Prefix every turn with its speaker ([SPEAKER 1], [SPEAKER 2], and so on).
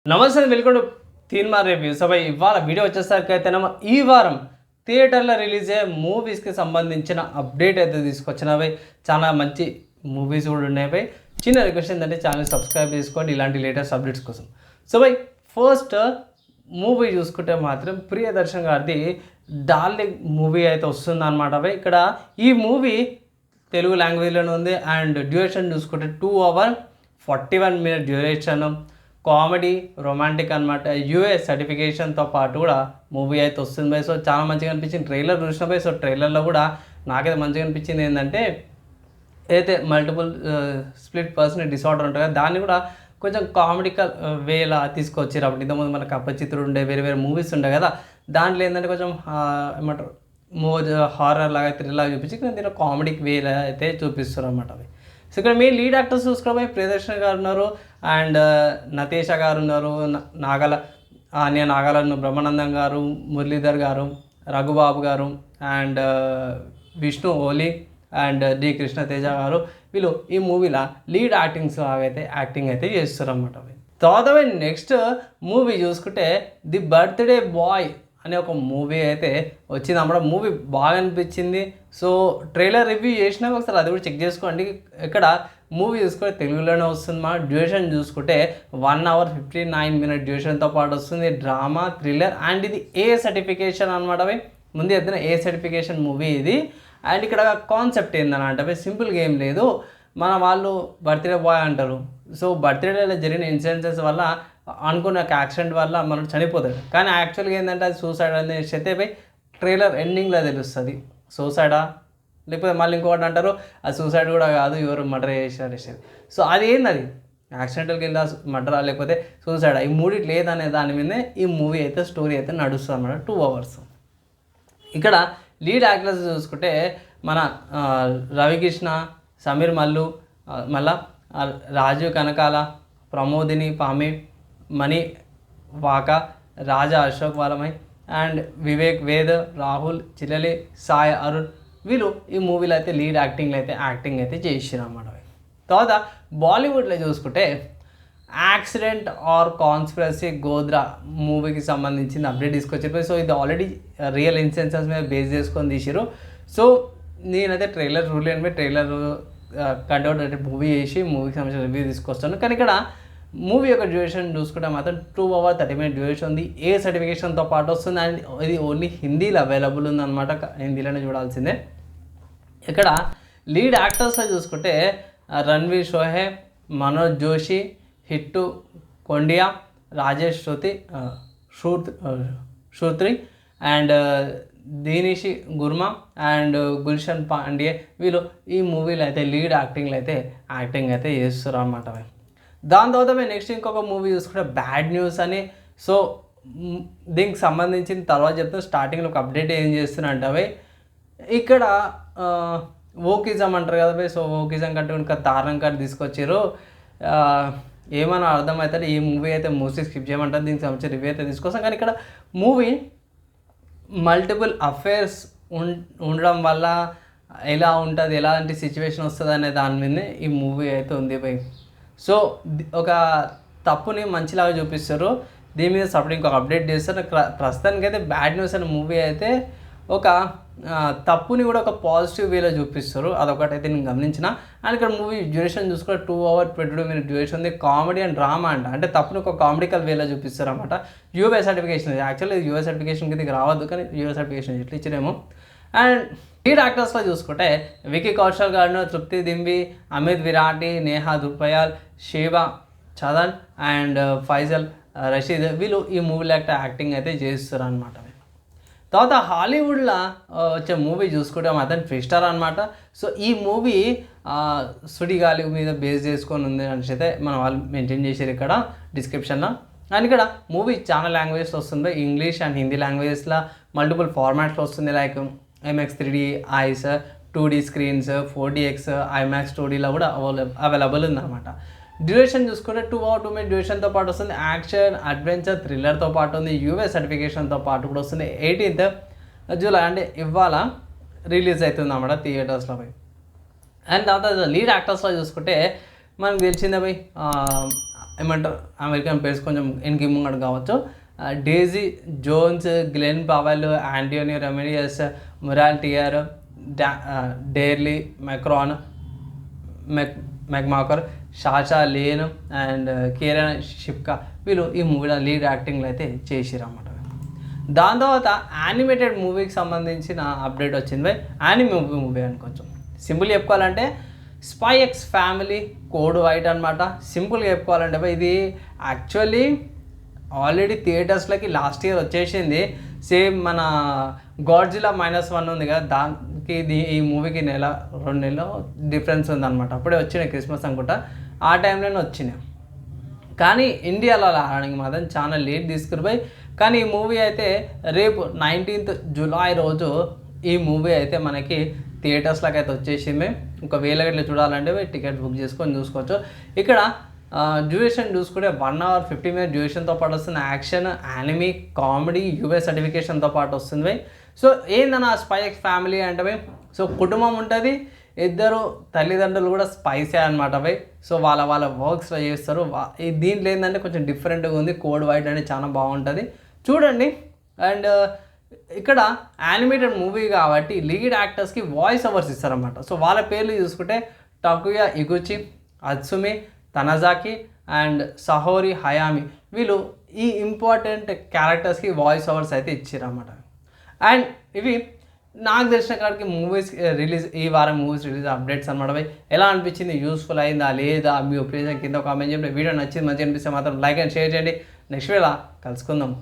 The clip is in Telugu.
[SPEAKER 1] నమస్తే welcome to Teenmaar review. So ఇవాళ వీడియో వచ్చేసరికి అయితే ఈ వారం థియేటర్లో రిలీజ్ అయ్యే మూవీస్కి సంబంధించిన అప్డేట్ అయితే తీసుకొచ్చినవి. చాలా మంచి మూవీస్ కూడా ఉన్నాయి. చిన్న రిక్వెస్ట్ ఏంటంటే ఛానల్ సబ్స్క్రైబ్ చేసుకోండి ఇలాంటి లేటెస్ట్ అప్డేట్స్ కోసం. సో ఫస్ట్ మూవీ చూసుకుంటే మాత్రం ప్రియదర్శన్ గారిది డార్లింగ్ మూవీ అయితే వస్తుంది అనమాట. ఇక్కడ ఈ మూవీ తెలుగు లాంగ్వేజ్లోనే ఉంది అండ్ డ్యూరేషన్ చూసుకుంటే 2 hours 41 minutes duration. Comedy romantic అనమాట. యూఎస్ సర్టిఫికేషన్తో పాటు కూడా మూవీ అయితే వస్తుంది. సో చాలా మంచిగా అనిపించింది ట్రైలర్ చూసిన. సో ట్రైలర్లో కూడా నాకైతే మంచిగా అనిపించింది ఏంటంటే ఏదైతే మల్టిపుల్ స్ప్లిట్ పర్సనల్ డిసార్డర్ ఉంటుంది కదా దాన్ని కూడా కొంచెం కామెడికల్ వేలా తీసుకొచ్చారు. అప్పుడు ఇంతకుముందు మనకు అపచిత్రుడు ఉండే వేరే వేరే మూవీస్ ఉండే కదా దాంట్లో ఏంటంటే కొంచెం ఏమంటారు మోర్ హారర్ లాగా థ్రిల్లర్ చూపించి దీంట్లో కామెడీకి వేలా అయితే చూపిస్తారు అనమాట. అవి సో ఇక్కడ మీ లీడ్ యాక్టర్స్ చూసుకోవడం ప్రియదర్శన్ గారు ఉన్నారు అండ్ నతేష గారు ఉన్నారు, నాగాల బ్రహ్మానందం గారు, మురళీధర్ గారు, రఘుబాబు గారు and Vishnu Oi and D Krishnateja గారు. వీళ్ళు ఈ మూవీలో లీడ్ యాక్టింగ్ అయితే చేస్తారు అన్నమాట. తర్వాత నెక్స్ట్ మూవీ చూసుకుంటే ది బర్త్డే బాయ్ అనే ఒక మూవీ అయితే వచ్చింది అన్నమాట. మూవీ బాగా అనిపించింది. సో ట్రైలర్ రివ్యూ చేసినాక ఒకసారి అది కూడా చెక్ చేసుకోండి. ఇక్కడ మూవీ చూసుకుంటే తెలుగులోనే వస్తుంది. మా డ్యూరేషన్ చూసుకుంటే 1 hour 59 minutes డ్యూరేషన్తో పాటు వస్తుంది. డ్రామా థ్రిల్లర్ అండ్ ఇది ఏ సర్టిఫికేషన్ అనమాట. ముందు ఎద్దున ఏ సర్టిఫికేషన్ మూవీ ఇది. అండ్ ఇక్కడ కాన్సెప్ట్ ఏందని అంటే సింపుల్గా ఏం లేదు, మన వాళ్ళు బర్త్డే బాయ్ అంటారు. సో బర్త్డేలో జరిగిన ఇన్సిడెన్సెస్ వల్ల అనుకున్న ఒక యాక్సిడెంట్ వల్ల మనం చనిపోతాడు. కానీ యాక్చువల్గా ఏంటంటే అది సూసైడ్ అనేసి అయితే ట్రైలర్ ఎండింగ్లో తెలుస్తుంది. సూసైడా లేకపోతే మళ్ళీ ఇంకొకటి అంటారు అది సూసైడ్ కూడా కాదు, ఎవరు మర్డర్ చేశారు. సో అది ఏంది, యాక్సిడెంటల్కి వెళ్ళా మర్డరా లేకపోతే సూసైడా, ఈ మూడిటి లేదనే దాని మీదే ఈ మూవీ అయితే స్టోరీ అయితే నడుస్తుంది అన్నమాట. 2 hours. ఇక్కడ లీడ్ యాక్టర్స్ చూసుకుంటే మన రవికృష్ణ, సమీర్ మల్లు, మళ్ళా రాజీవ్ కనకాల, ప్రమోదిని పామి, మణి వాక, రాజా అశోక్ వాలమై అండ్ వివేక్ వేద్, రాహుల్ చిలలి, సాయి అరుణ్ వీళ్ళు ఈ మూవీలో అయితే లీడ్ యాక్టింగ్ అయితే చేసినారు అన్నమాట. తర్వాత బాలీవుడ్లో చూసుకుంటే యాక్సిడెంట్ ఆర్ కాన్స్పిరసీ గోద్రా మూవీకి సంబంధించిన అప్డేట్ తీసుకొచ్చారు. సో ఇది ఆల్రెడీ రియల్ ఇన్సిడెన్సెస్ మీద బేస్ చేసుకొని తీసారు. సో నేనైతే ట్రైలర్ ట్రైలర్ కట్అవుట్ అంటే మూవీ చేసి మూవీకి సంబంధించిన రివ్యూ తీసుకొస్తాను. కానీ ఇక్కడ మూవీ యొక్క డ్యూరేషన్ చూసుకుంటే మాత్రం 2 hours 30 minutes డ్యూరేషన్ ఉంది. ఏ సర్టిఫికేషన్తో పాటు వస్తుంది అండ్ ఇది ఓన్లీ హిందీలో అవైలబుల్ ఉందన్నమాట. హిందీలోనే చూడాల్సిందే. ఇక్కడ లీడ్ యాక్టర్స్లో చూసుకుంటే రణ్వీర్ షోహే, మనోజ్ జోషి, హిట్టు కొండియా, రాజేష్ షూత్రి అండ్ దీనిషి గుర్మా అండ్ గుల్షన్ పాండే వీళ్ళు ఈ మూవీలో అయితే లీడ్ యాక్టింగ్ అయితే చేస్తారు అన్నమాట. దాని తర్వాత నెక్స్ట్ ఇంకొక మూవీ చూసుకుంటే బ్యాడ్ న్యూస్ అని. సో దీనికి సంబంధించిన తర్వాత చెప్తాను. స్టార్టింగ్లో ఒక అప్డేట్ ఏం చేస్తున్నా అంటే ఇక్కడ ఓకిజం అంటారు కదా. సో ఓకిజం కంటే ఇంకా తారణం కార్డు తీసుకొచ్చారు. ఏమైనా అర్థమవుతుంది ఈ మూవీ అయితే మోస్ట్లీ స్కిప్ చేయమంటారు. దీనికి సంబంధించిన రివ్యూ అయితే తీసుకొస్తాం. కానీ ఇక్కడ మూవీ మల్టిపుల్ అఫైర్స్ ఉండడం వల్ల ఎలా ఉంటుంది, ఎలాంటి సిచ్యువేషన్ వస్తుంది అనే దాని మీదనే ఈ మూవీ అయితే ఉంది. సో ఒక తప్పుని మంచిలాగా చూపిస్తారు. దీని మీద సపరేట్ ఇంకొక అప్డేట్ చేస్తారు. ప్రస్తుతానికి అయితే బ్యాడ్ న్యూస్ అనే మూవీ అయితే ఒక తప్పుని కూడా ఒక పాజిటివ్ వేలో చూపిస్తారు. అదొకటైతే నేను గమనించిన. అండ్ ఇక్కడ మూవీ డ్యూరేషన్ చూసుకుంటే 2 hours 22 minutes డ్యూరేషన్ ఉంది. కామెడీ అండ్ డ్రామా అంటే తప్పుని ఒక కామెడికల్ వేలో చూపిస్తారు అన్నమాట. US certification actually US certification కిందకి రావద్దు, కానీ యూఎస్ సర్టిఫికేషన్ ఎట్లా ఇచ్చినేమో. అండ్ లీడ్ యాక్టర్స్లో చూసుకుంటే వికీ కౌశల్ గారు, తృప్తి దింబి, అమిత్ విరాటి, నేహా దుప్పయాల్, షేబా చదన్ అండ్ ఫైజల్ రషీద్ వీళ్ళు ఈ మూవీలో యాక్టింగ్ అయితే చేస్తారు అనమాట. తర్వాత హాలీవుడ్లో వచ్చే మూవీ చూసుకుంటే మాత్రం ట్విస్టర్ అనమాట. సో ఈ మూవీ సుడిగాలి మీద బేస్ చేసుకొని ఉంది అనేసి అయితే మన వాళ్ళు మెన్షన్ చేశారు ఇక్కడ డిస్క్రిప్షన్లో. అండ్ ఇక్కడ మూవీ చాలా లాంగ్వేజెస్లో వస్తుంది. ఇంగ్లీష్ అండ్ హిందీ లాంగ్వేజెస్లో మల్టిపుల్ ఫార్మాట్స్లో వస్తుంది. Like MX 3D ice, 2D screens, 4DX IMAX 2Dలో కూడా అవైలబుల్ ఉందన్నమాట. డ్యూరేషన్ చూసుకుంటే 2 hours 2 minutes డ్యూరేషన్తో పాటు వస్తుంది. యాక్షన్ అడ్వెంచర్ థ్రిల్లర్తో పాటు ఉంది. యూఎస్ సర్టిఫికేషన్తో పాటు కూడా వస్తుంది. 18th July అంటే ఇవాళ రిలీజ్ అవుతుంది అన్నమాట థియేటర్స్లో. అండ్ తర్వాత లీడ్ యాక్టర్స్లో చూసుకుంటే మనకు తెలిసిందే ఏమంటారు అమెరికన్ పేర్స్ కొంచెం ఎనికి ముంగడు కావచ్చు. Daisy Jones, Glen Powell, Antonio రెమిడియస్, మురాల్ టియర్, డేర్లీ మెక్రాన్, మెక్మాకర్, Sasha Lane and Kiernan Shipka వీళ్ళు ఈ మూవీలో లీడ్ యాక్టింగ్లో అయితే చేసిరు అన్నమాట. దాని తర్వాత యానిమేటెడ్ మూవీకి సంబంధించిన అప్డేట్ వచ్చింది. యానిమే మూవీ అని కొంచెం సింపుల్ చెప్పుకోవాలంటే spy X family code white అనమాట. సింపుల్గా చెప్పుకోవాలంటే ఇది యాక్చువల్లీ ఆల్రెడీ థియేటర్స్లోకి లాస్ట్ ఇయర్ వచ్చేసింది. సేమ్ మన గాడ్జిలా -1 ఉంది కదా, దానికి ఈ మూవీకి 2 నెలలు డిఫరెన్స్ ఉందన్నమాట. అప్పుడే వచ్చినాయి క్రిస్మస్ అనుకుంటా, ఆ టైంలోనే వచ్చినాయి. కానీ ఇండియాలో ఆడడానికి మాత్రం చాలా లేట్ తీసుకుపోయి, కానీ ఈ మూవీ అయితే రేపు 19th జూలై రోజు ఈ మూవీ అయితే మనకి థియేటర్స్లోకి అయితే వచ్చేసింది. ఒకవేళ ఇట్లా చూడాలంటే టికెట్ బుక్ చేసుకొని చూసుకోవచ్చు. ఇక్కడ డ్యూరేషన్ చూసుకుంటే 1 hour 50 minutes డ్యూరేషన్తో పాటు వస్తుంది. యాక్షన్, యానిమీ, కామెడీ, యూఎస్ సర్టిఫికేషన్తో పాటు వస్తుంది. సో ఏందన్న స్పై ఎక్స్ ఫ్యామిలీ అంటే సో కుటుంబం ఉంటుంది, ఇద్దరు తల్లిదండ్రులు కూడా స్పైసీ అనమాట భయ్. సో వాళ్ళ వర్క్స్లో చేస్తారు. దీంట్లో ఏంటంటే కొంచెం డిఫరెంట్గా ఉంది. కోడ్ వైట్ అంటే చాలా బాగుంటుంది, చూడండి. అండ్ ఇక్కడ యానిమేటెడ్ మూవీ కాబట్టి లీడ్ యాక్టర్స్కి వాయిస్ ఓవర్స్ ఇస్తారన్నమాట. సో వాళ్ళ పేర్లు చూసుకుంటే టకుయా ఇగుచి, అత్సుమి తనజాకి అండ్ సహోరి హయామి వీళ్ళు ఈ ఇంపార్టెంట్ క్యారెక్టర్స్కి వాయిస్ ఓవర్స్ అయితే ఇచ్చారన్నమాట. అండ్ ఇవి నాకు తెలిసిన కాడికి మూవీస్ రిలీజ్, ఈ వారం మూవీస్ రిలీజ్ అప్డేట్స్ అనమాట. ఎలా అనిపించింది, యూస్ఫుల్ అయిందా లేదా, మీ ఒపీనియన్ కింద కామెంట్ చేయండి. వీడియో నచ్చింది మంచిగా అనిపిస్తే మాత్రం లైక్ అండ్ షేర్ చేయండి. నెక్స్ట్ వేళ కలుసుకుందాం.